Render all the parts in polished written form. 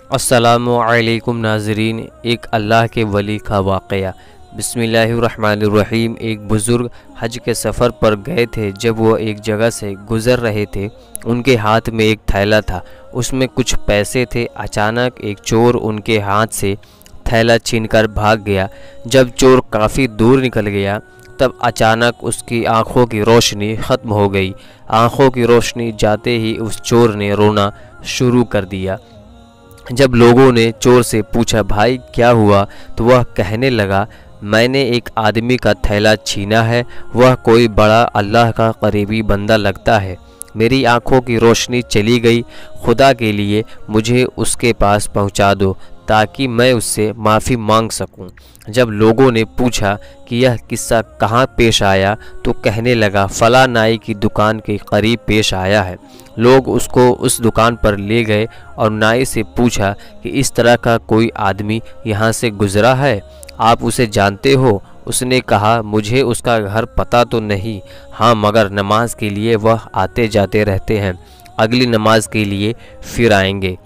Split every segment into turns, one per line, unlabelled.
अस्सलामु अलैकुम नाज़रीन। एक अल्लाह के वली का वाक़या। बिस्मिल्लाहिर्रहमानिर्रहीम। एक बुज़ुर्ग हज के सफ़र पर गए थे। जब वो एक जगह से गुज़र रहे थे, उनके हाथ में एक थैला था, उसमें कुछ पैसे थे। अचानक एक चोर उनके हाथ से थैला छीनकर भाग गया। जब चोर काफ़ी दूर निकल गया, तब अचानक उसकी आँखों की रोशनी ख़त्म हो गई। आँखों की रोशनी जाते ही उस चोर ने रोना शुरू कर दिया। जब लोगों ने चोर से पूछा, भाई क्या हुआ, तो वह कहने लगा, मैंने एक आदमी का थैला छीना है। वह कोई बड़ा अल्लाह का करीबी बंदा लगता है। मेरी आंखों की रोशनी चली गई। खुदा के लिए मुझे उसके पास पहुंचा दो ताकि मैं उससे माफ़ी मांग सकूं। जब लोगों ने पूछा कि यह किस्सा कहाँ पेश आया, तो कहने लगा, फला नाई की दुकान के करीब पेश आया है। लोग उसको उस दुकान पर ले गए और नाई से पूछा कि इस तरह का कोई आदमी यहाँ से गुज़रा है, आप उसे जानते हो? उसने कहा, मुझे उसका घर पता तो नहीं, हाँ मगर नमाज के लिए वह आते जाते रहते हैं। अगली नमाज के लिए फिर आएंगे।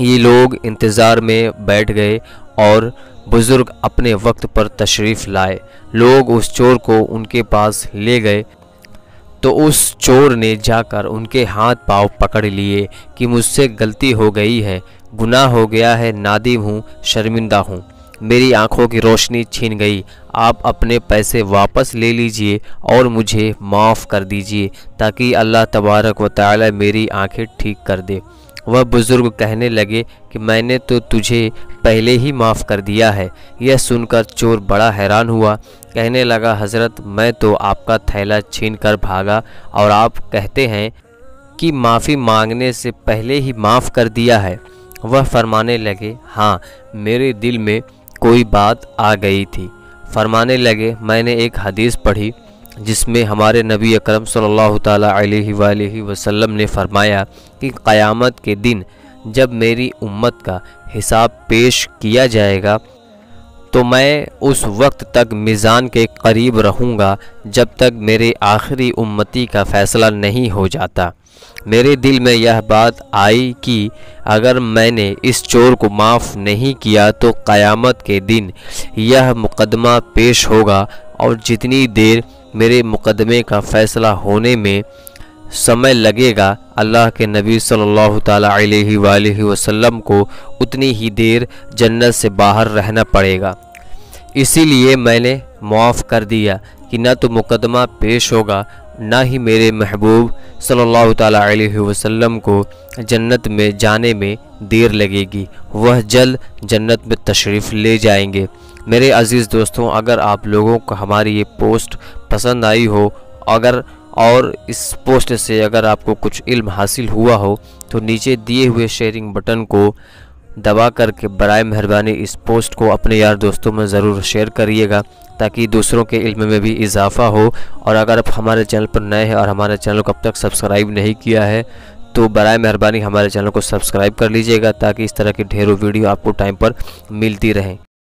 ये लोग इंतज़ार में बैठ गए और बुज़ुर्ग अपने वक्त पर तशरीफ़ लाए। लोग उस चोर को उनके पास ले गए तो उस चोर ने जाकर उनके हाथ पांव पकड़ लिए कि मुझसे गलती हो गई है, गुनाह हो गया है, नादिम हूँ, शर्मिंदा हूँ, मेरी आंखों की रोशनी छीन गई। आप अपने पैसे वापस ले लीजिए और मुझे माफ़ कर दीजिए ताकि अल्लाह तबारक व तआला मेरी आंखें ठीक कर दे। वह बुज़ुर्ग कहने लगे कि मैंने तो तुझे पहले ही माफ़ कर दिया है। यह सुनकर चोर बड़ा हैरान हुआ। कहने लगा, हज़रत, मैं तो आपका थैला छीन कर भागा और आप कहते हैं कि माफ़ी मांगने से पहले ही माफ़ कर दिया है। वह फरमाने लगे, हाँ, मेरे दिल में कोई बात आ गई थी। फरमाने लगे, मैंने एक हदीस पढ़ी जिसमें हमारे नबी अकरम सल्लल्लाहु ताला अलैहि वसल्लम ने फरमाया कि क़यामत के दिन जब मेरी उम्मत का हिसाब पेश किया जाएगा तो मैं उस वक्त तक मीज़ान के करीब रहूँगा जब तक मेरे आखिरी उम्मती का फ़ैसला नहीं हो जाता। मेरे दिल में यह बात आई कि अगर मैंने इस चोर को माफ़ नहीं किया तो क़यामत के दिन यह मुकदमा पेश होगा और जितनी देर मेरे मुकदमे का फ़ैसला होने में समय लगेगा, अल्लाह के नबी सल्लल्लाहु ताला अलैहि वसल्लम को उतनी ही देर जन्नत से बाहर रहना पड़ेगा। इसीलिए मैंने माफ़ कर दिया कि न तो मुकदमा पेश होगा, ना ही मेरे महबूब सल्लल्लाहु ताला अलैहि वसल्लम को जन्नत में जाने में देर लगेगी। वह जल्द जन्नत में तशरीफ़ ले जाएंगे। मेरे अज़ीज़ दोस्तों, अगर आप लोगों को हमारी ये पोस्ट पसंद आई हो, अगर और इस पोस्ट से अगर आपको कुछ इल्म हासिल हुआ हो, तो नीचे दिए हुए शेयरिंग बटन को दबा करके बराए मेहरबानी इस पोस्ट को अपने यार दोस्तों में ज़रूर शेयर करिएगा ताकि दूसरों के इल्म में भी इजाफ़ा हो। और अगर आप हमारे चैनल पर नए हैं और हमारे चैनल को अब तक सब्सक्राइब नहीं किया है, तो बराए मेहरबानी हमारे चैनल को सब्सक्राइब कर लीजिएगा ताकि इस तरह की ढेरों वीडियो आपको टाइम पर मिलती रहें।